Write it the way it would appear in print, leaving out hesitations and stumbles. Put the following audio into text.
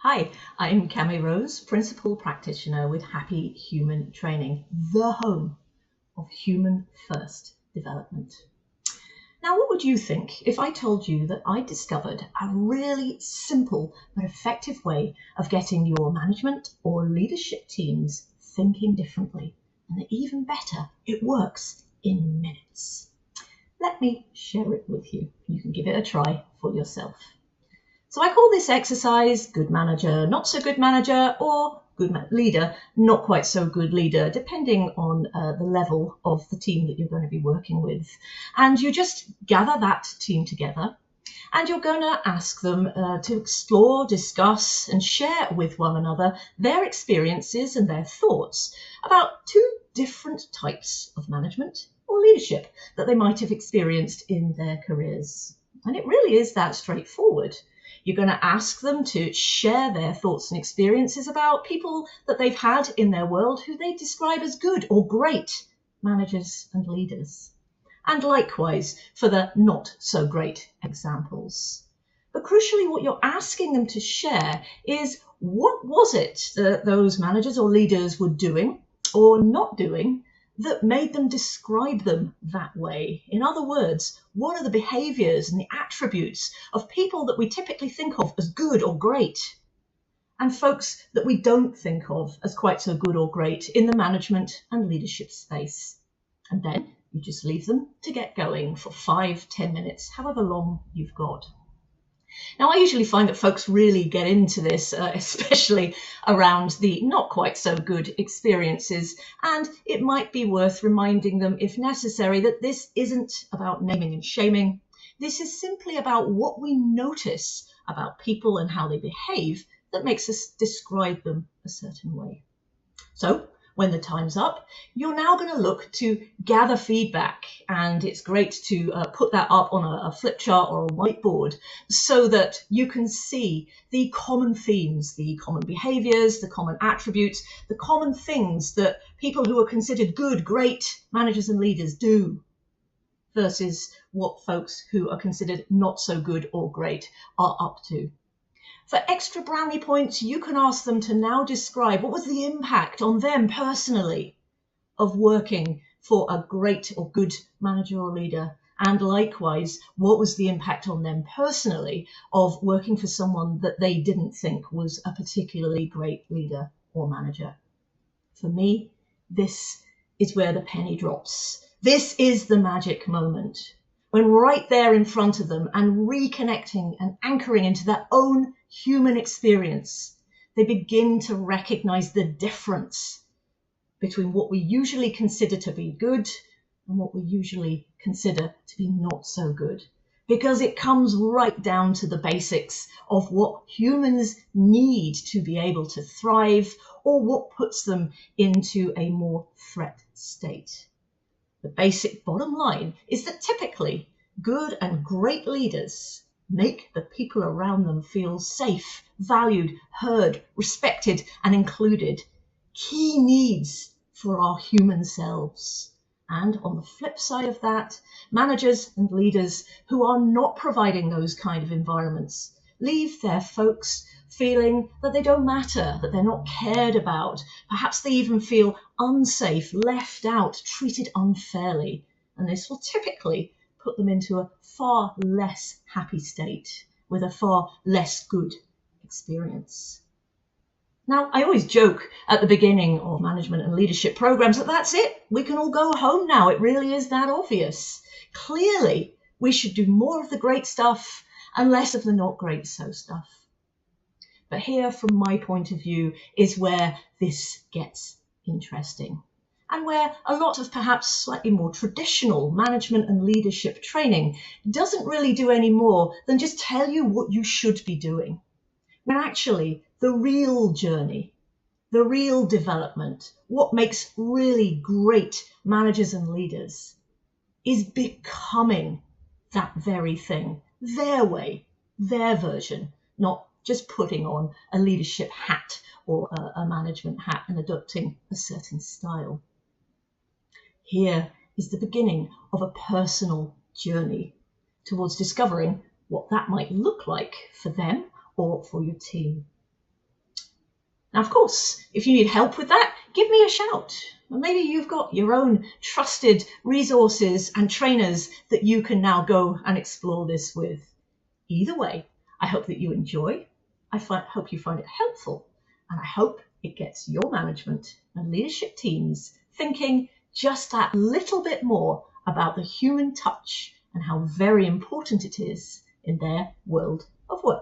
Hi, I'm Cami Rose, Principal Practitioner with Happy Human Training, the home of human first development. Now, what would you think if I told you that I discovered a really simple but effective way of getting your management or leadership teams thinking differently? And even better, it works in minutes. Let me share it with you. You can give it a try for yourself. So I call this exercise good manager, not so good manager, or good leader, not quite so good leader, depending on the level of the team that you're going to be working with. And you just gather that team together and you're going to ask them to explore, discuss and share with one another their experiences and their thoughts about two different types of management or leadership that they might have experienced in their careers. And it really is that straightforward. You're going to ask them to share their thoughts and experiences about people that they've had in their world who they describe as good or great managers and leaders. And likewise for the not so great examples. But crucially, what you're asking them to share is what was it that those managers or leaders were doing or not doing that made them describe them that way? In other words, what are the behaviours and the attributes of people that we typically think of as good or great, and folks that we don't think of as quite so good or great in the management and leadership space? And then you just leave them to get going for 5-10 minutes, however long you've got. Now, I usually find that folks really get into this, especially around the not quite so good experiences, and it might be worth reminding them, if necessary, that this isn't about naming and shaming. This is simply about what we notice about people and how they behave that makes us describe them a certain way. So, when the time's up, you're now going to look to gather feedback, and it's great to put that up on a flip chart or a whiteboard so that you can see the common themes, the common behaviors, the common attributes, the common things that people who are considered good, great managers and leaders do versus what folks who are considered not so good or great are up to. For extra brownie points, you can ask them to now describe what was the impact on them personally of working for a great or good manager or leader, and likewise, what was the impact on them personally of working for someone that they didn't think was a particularly great leader or manager. For me, this is where the penny drops. This is the magic moment, when right there in front of them and reconnecting and anchoring into their own human experience, they begin to recognize the difference between what we usually consider to be good and what we usually consider to be not so good. Because it comes right down to the basics of what humans need to be able to thrive, or what puts them into a more threat state. The basic bottom line is that typically good and great leaders make the people around them feel safe, valued, heard, respected, and included. Key needs for our human selves. And on the flip side of that, managers and leaders who are not providing those kind of environments leave their folks feeling that they don't matter, that they're not cared about. Perhaps they even feel unsafe, left out, treated unfairly. And this will typically put them into a far less happy state with a far less good experience. Now, I always joke at the beginning of management and leadership programs that that's it. We can all go home now. It really is that obvious. Clearly, we should do more of the great stuff and less of the not great so stuff. But here, from my point of view, is where this gets interesting, and where a lot of perhaps slightly more traditional management and leadership training doesn't really do any more than just tell you what you should be doing. When actually the real journey, the real development, what makes really great managers and leaders is becoming that very thing, their way, their version, not just putting on a leadership hat or a management hat and adopting a certain style. Here is the beginning of a personal journey towards discovering what that might look like for them or for your team. Now, of course, if you need help with that, give me a shout. Maybe you've got your own trusted resources and trainers that you can now go and explore this with. Either way, I hope that you enjoy. I hope you find it helpful, and I hope it gets your management and leadership teams thinking just that little bit more about the human touch and how very important it is in their world of work.